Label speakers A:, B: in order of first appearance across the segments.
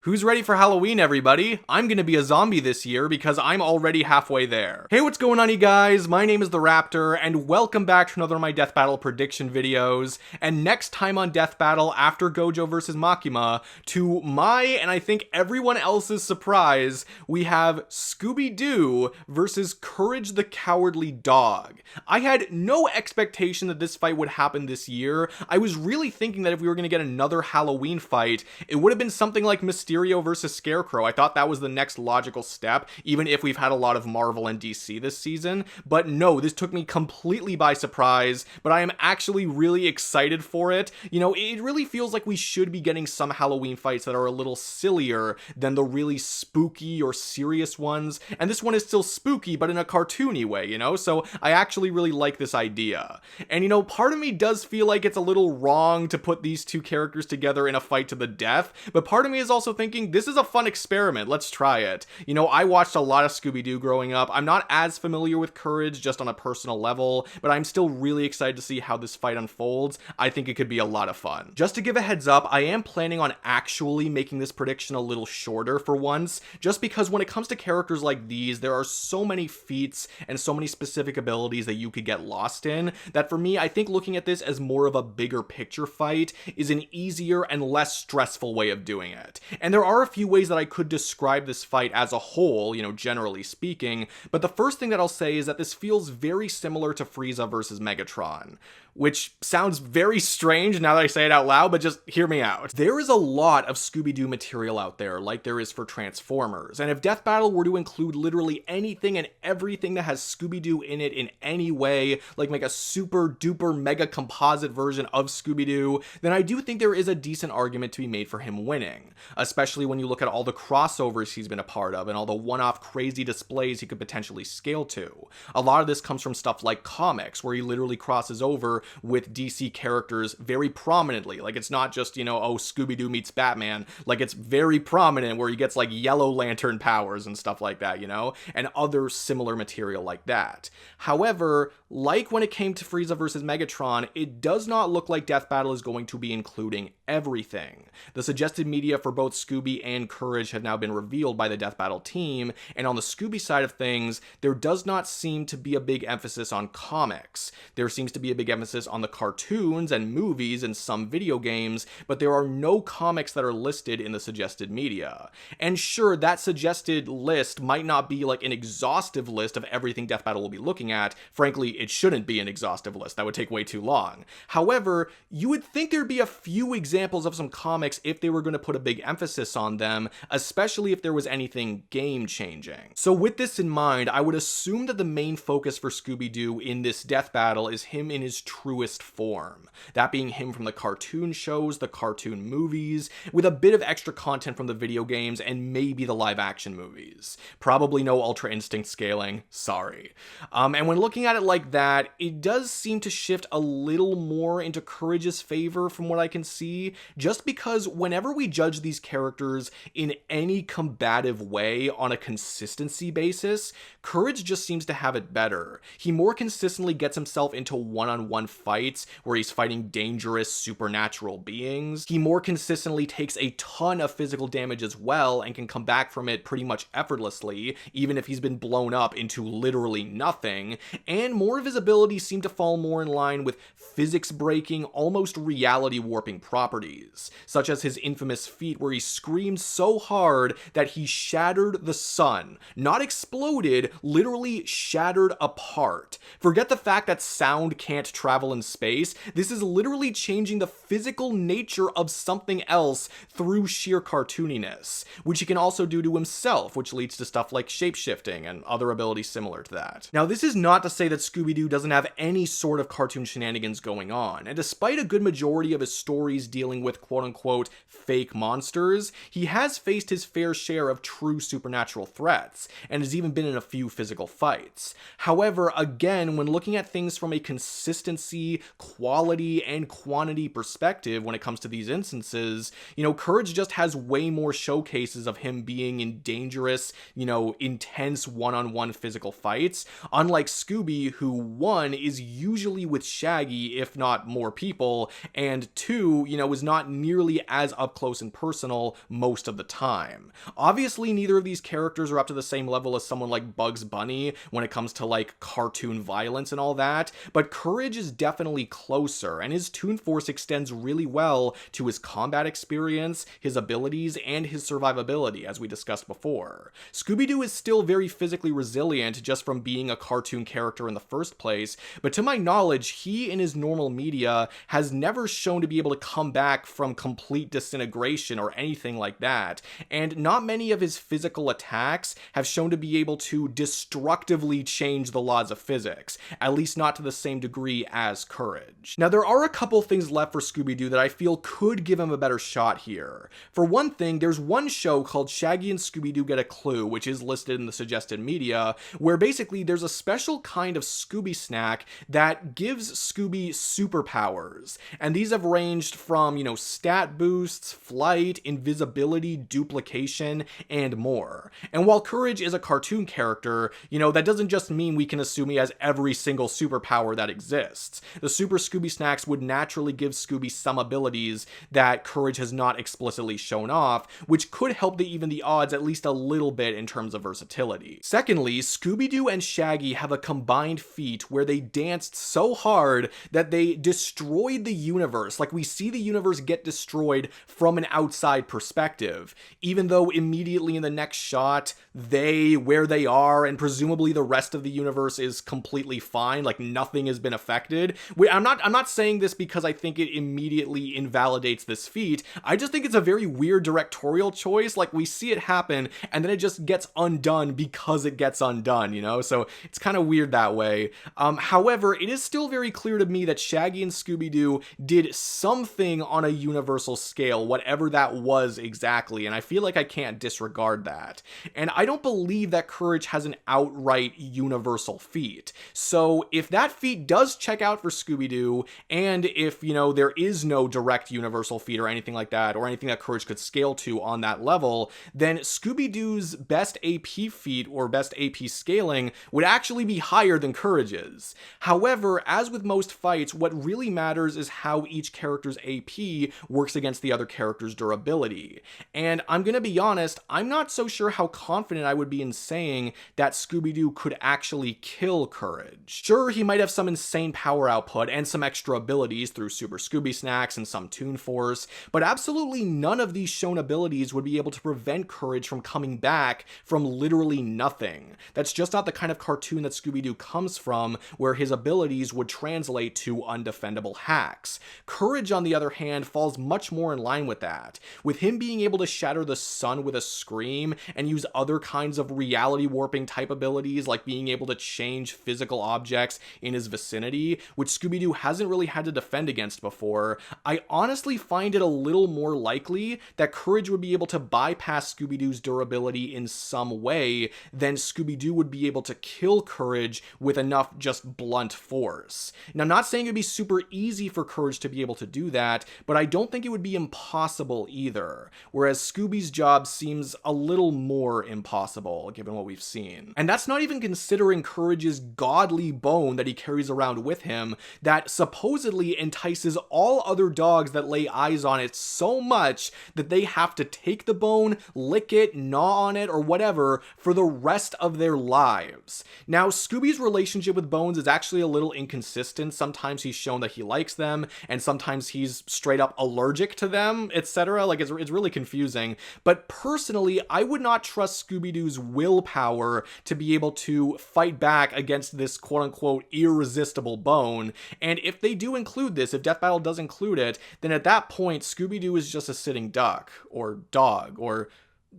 A: Who's ready for Halloween, everybody? I'm gonna be a zombie this year because I'm already halfway there. Hey, what's going on, you guys? My name is the Raptor, and welcome back to another of my Death Battle prediction videos. And next time on Death Battle, after Gojo vs. Makima, to my, and I think everyone else's surprise, we have Scooby-Doo versus Courage the Cowardly Dog. I had no expectation that this fight would happen this year. I was really thinking that if we were gonna get another Halloween fight, it would have been something like Mysterio versus Scarecrow. I thought that was the next logical step, even if we've had a lot of Marvel and DC this season. But no, this took me completely by surprise, but I am actually really excited for it. You know, it really feels like we should be getting some Halloween fights that are a little sillier than the really spooky or serious ones. And this one is still spooky, but in a cartoony way, you know? So I actually really like this idea. And you know, part of me does feel like it's a little wrong to put these two characters together in a fight to the death, but part of me is also thinking this is a fun experiment. Let's try it. You know, I watched a lot of Scooby-Doo growing up. I'm not as familiar with Courage just on a personal level, but I'm still really excited to see how this fight unfolds. I think it could be a lot of fun. Just to give a heads up, I am planning on actually making this prediction a little shorter for once, just because when it comes to characters like these, there are so many feats and so many specific abilities that you could get lost in, that for me, I think looking at this as more of a bigger picture fight is an easier and less stressful way of doing it. And there are a few ways that I could describe this fight as a whole, you know, generally speaking, but the first thing that I'll say is that this feels very similar to Frieza versus Megatron, which sounds very strange now that I say it out loud, but just hear me out. There is a lot of Scooby-Doo material out there, like there is for Transformers, and if Death Battle were to include literally anything and everything that has Scooby-Doo in it in any way, like make a super duper mega composite version of Scooby-Doo, then I do think there is a decent argument to be made for him winning, especially when you look at all the crossovers he's been a part of and all the one-off crazy displays he could potentially scale to. A lot of this comes from stuff like comics, where he literally crosses over with DC characters very prominently. Like, it's not just, you know, oh, Scooby-Doo meets Batman. Like, it's very prominent where he gets like Yellow Lantern powers and stuff like that, you know, and other similar material like that. However, like when it came to Frieza versus Megatron, it does not look like Death Battle is going to be including everything. The suggested media for both Scooby and Courage have now been revealed by the Death Battle team, and on the Scooby side of things, there does not seem to be a big emphasis on comics. There seems to be a big emphasis on the cartoons and movies and some video games, but there are no comics that are listed in the suggested media. And sure, that suggested list might not be like an exhaustive list of everything Death Battle will be looking at. Frankly, it shouldn't be an exhaustive list. That would take way too long. However, you would think there'd be a few examples of some comics if they were going to put a big emphasis on them, especially if there was anything game-changing. So with this in mind, I would assume that the main focus for Scooby-Doo in this Death Battle is him in his truest form. That being him from the cartoon shows, the cartoon movies, with a bit of extra content from the video games and maybe the live-action movies. Probably no Ultra Instinct scaling, sorry. And when looking at it like that, it does seem to shift a little more into Courage's favor from what I can see, just because whenever we judge these characters in any combative way on a consistency basis, Courage just seems to have it better. He more consistently gets himself into one-on-one fights where he's fighting dangerous supernatural beings. He more consistently takes a ton of physical damage as well and can come back from it pretty much effortlessly, even if he's been blown up into literally nothing, and more of his abilities seem to fall more in line with physics-breaking, almost reality-warping properties, such as his infamous feat where he screamed so hard that he shattered the sun. Not exploded, literally shattered apart. Forget the fact that sound can't travel in space. This is literally changing the physical nature of something else through sheer cartooniness, which he can also do to himself, which leads to stuff like shapeshifting and other abilities similar to that. Now, this is not to say that Scooby-Doo doesn't have any sort of cartoon shenanigans going on, and despite a good majority of his stories dealing with quote-unquote fake monsters, he has faced his fair share of true supernatural threats, and has even been in a few physical fights. However, again, when looking at things from a consistency, quality, and quantity perspective when it comes to these instances, you know, Courage just has way more showcases of him being in dangerous, you know, intense one-on-one physical fights, unlike Scooby, who one, is usually with Shaggy, if not more people, and two, you know, is not nearly as up close and personal well most of the time. Obviously, neither of these characters are up to the same level as someone like Bugs Bunny when it comes to like cartoon violence and all that, but Courage is definitely closer, and his Toon Force extends really well to his combat experience, his abilities, and his survivability, as we discussed before. Scooby-Doo is still very physically resilient just from being a cartoon character in the first place, but to my knowledge, he in his normal media has never shown to be able to come back from complete disintegration or anything like that, and not many of his physical attacks have shown to be able to destructively change the laws of physics, at least not to the same degree as Courage. Now, there are a couple things left for Scooby-Doo that I feel could give him a better shot here. For one thing, there's one show called Shaggy and Scooby-Doo Get a Clue, which is listed in the suggested media, where basically there's a special kind of Scooby snack that gives Scooby superpowers, and these have ranged from, you know, stat boosts, flight, invisibility, duplication, and more. And while Courage is a cartoon character, you know, that doesn't just mean we can assume he has every single superpower that exists. The Super Scooby snacks would naturally give Scooby some abilities that Courage has not explicitly shown off, which could help to even the odds at least a little bit in terms of versatility. Secondly, Scooby-Doo and Shaggy have a combined feat where they danced so hard that they destroyed the universe. Like, we see the universe get destroyed from an outside perspective, even though immediately in the next shot, where they are, and presumably the rest of the universe is completely fine, like nothing has been affected. I'm not saying this because I think it immediately invalidates this feat. I just think it's a very weird directorial choice. Like, we see it happen, and then it just gets undone because it gets undone, you know? So it's kind of weird that way. However, it is still very clear to me that Shaggy and Scooby-Doo did something on a universal scale, whatever that was exactly, and I feel like I can't disregard that. And I don't believe that Courage has an outright universal feat. So if that feat does check out for Scooby-Doo, and if, you know, there is no direct universal feat or anything like that, or anything that Courage could scale to on that level, then Scooby-Doo's best AP feat or best AP scaling would actually be higher than Courage's. However, as with most fights, what really matters is how each character's AP works against the other character's durability. And I'm gonna be honest, I'm not so sure how confident I would be in saying that Scooby-Doo could actually kill Courage. Sure, he might have some insane power output and some extra abilities through Super Scooby Snacks and some Toon Force, but absolutely none of these shown abilities would be able to prevent Courage from coming back from literally nothing. That's just not the kind of cartoon that Scooby-Doo comes from, where his abilities would translate to undefendable hacks. Courage, on the other hand, falls much more in line with that, with him being able to shatter the sun with a scream and use other kinds of reality warping type abilities, like being able to change physical objects in his vicinity, which Scooby-Doo hasn't really had to defend against before. I honestly find it a little more likely that Courage would be able to bypass Scooby-Doo's durability in some way than Scooby-Doo would be able to kill Courage with enough just blunt force. Now, I'm not saying it would be super easy for Courage to be able to do that, but I don't think it would be impossible either, whereas Scooby's job seems a little more impossible given what we've seen. And that's not even considering Courage's godly bone that he carries around with him that supposedly entices all other dogs that lay eyes on it so much that they have to take the bone, lick it, gnaw on it, or whatever for the rest of their lives. Now, Scooby's relationship with bones is actually a little inconsistent. Sometimes he's shown that he likes them, and sometimes he's straight up allergic to them, etc. Like, it's really confusing. But personally, I would not trust Scooby-Doo's willpower to be able to fight back against this quote-unquote irresistible bone. And if they do include this, if Death Battle does include it, then at that point, Scooby-Doo is just a sitting duck, or dog, or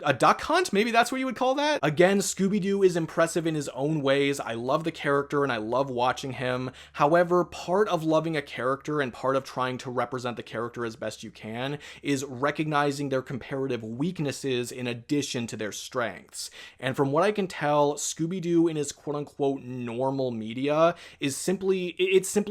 A: a duck hunt? Maybe that's what you would call that? Again, Scooby-Doo is impressive in his own ways. I love the character and I love watching him. However, part of loving a character and part of trying to represent the character as best you can is recognizing their comparative weaknesses in addition to their strengths. And from what I can tell, Scooby-Doo in his quote-unquote normal media is simply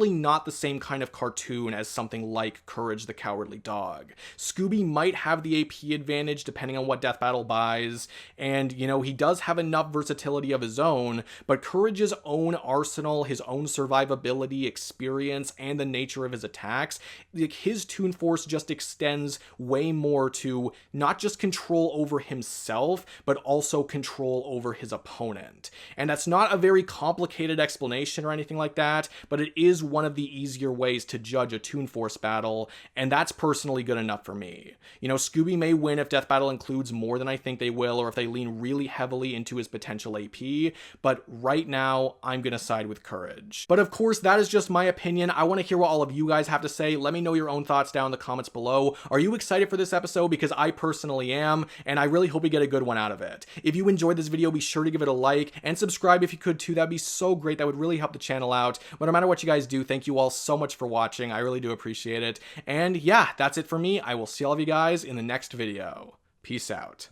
A: not the same kind of cartoon as something like Courage the Cowardly Dog. Scooby might have the AP advantage depending on what Death Battle Battle buys, and, you know, he does have enough versatility of his own, but Courage's own arsenal, his own survivability, experience, and the nature of his attacks, like, his Toon Force just extends way more to not just control over himself, but also control over his opponent. And that's not a very complicated explanation or anything like that, but it is one of the easier ways to judge a Toon Force battle, and that's personally good enough for me. You know, Scooby may win if Death Battle includes more than I think they will, or if they lean really heavily into his potential AP, but right now, I'm gonna side with Courage. But of course, that is just my opinion. I want to hear what all of you guys have to say. Let me know your own thoughts down in the comments below. Are you excited for this episode? Because I personally am, and I really hope we get a good one out of it. If you enjoyed this video, be sure to give it a like, and subscribe if you could too. That'd be so great. That would really help the channel out. But no matter what you guys do, thank you all so much for watching. I really do appreciate it. And yeah, that's it for me. I will see all of you guys in the next video. Peace out.